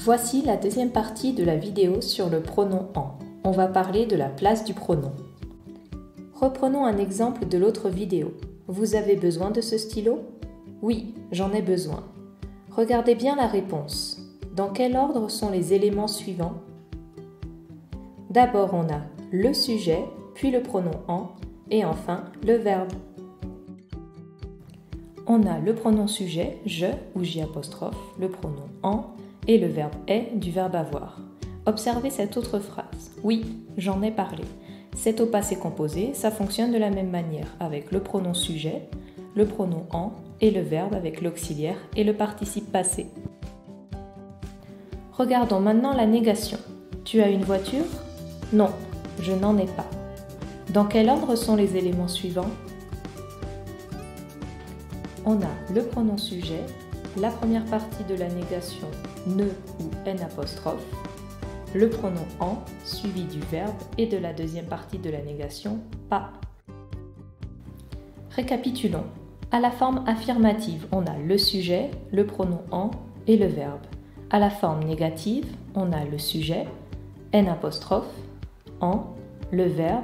Voici la deuxième partie de la vidéo sur le pronom « en ». On va parler de la place du pronom. Reprenons un exemple de l'autre vidéo. Vous avez besoin de ce stylo? Oui, j'en ai besoin. Regardez bien la réponse. Dans quel ordre sont les éléments suivants? D'abord, on a le sujet, puis le pronom « en » et enfin le verbe. On a le pronom sujet, je ou j', le pronom « en » et le verbe « est » du verbe « avoir ». Observez cette autre phrase. Oui, j'en ai parlé. C'est au passé composé, ça fonctionne de la même manière avec le pronom sujet, le pronom « en » et le verbe avec l'auxiliaire et le participe passé. Regardons maintenant la négation. Tu as une voiture? Non, je n'en ai pas. Dans quel ordre sont les éléments suivants? On a le pronom sujet, la première partie de la négation ne ou n', le pronom en suivi du verbe et de la deuxième partie de la négation pas. Récapitulons. À la forme affirmative, on a le sujet, le pronom en et le verbe. À la forme négative, on a le sujet, n', en, le verbe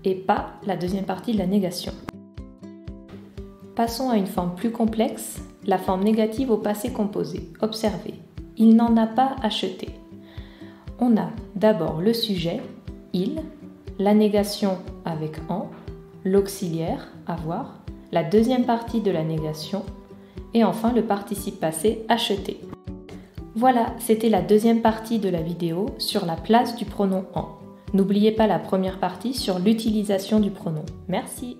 et pas la deuxième partie de la négation. Passons à une forme plus complexe, la forme négative au passé composé. Observez, il n'en a pas acheté. On a d'abord le sujet, il, la négation avec en, l'auxiliaire, avoir, la deuxième partie de la négation et enfin le participe passé, acheter. Voilà, c'était la deuxième partie de la vidéo sur la place du pronom en. N'oubliez pas la première partie sur l'utilisation du pronom. Merci.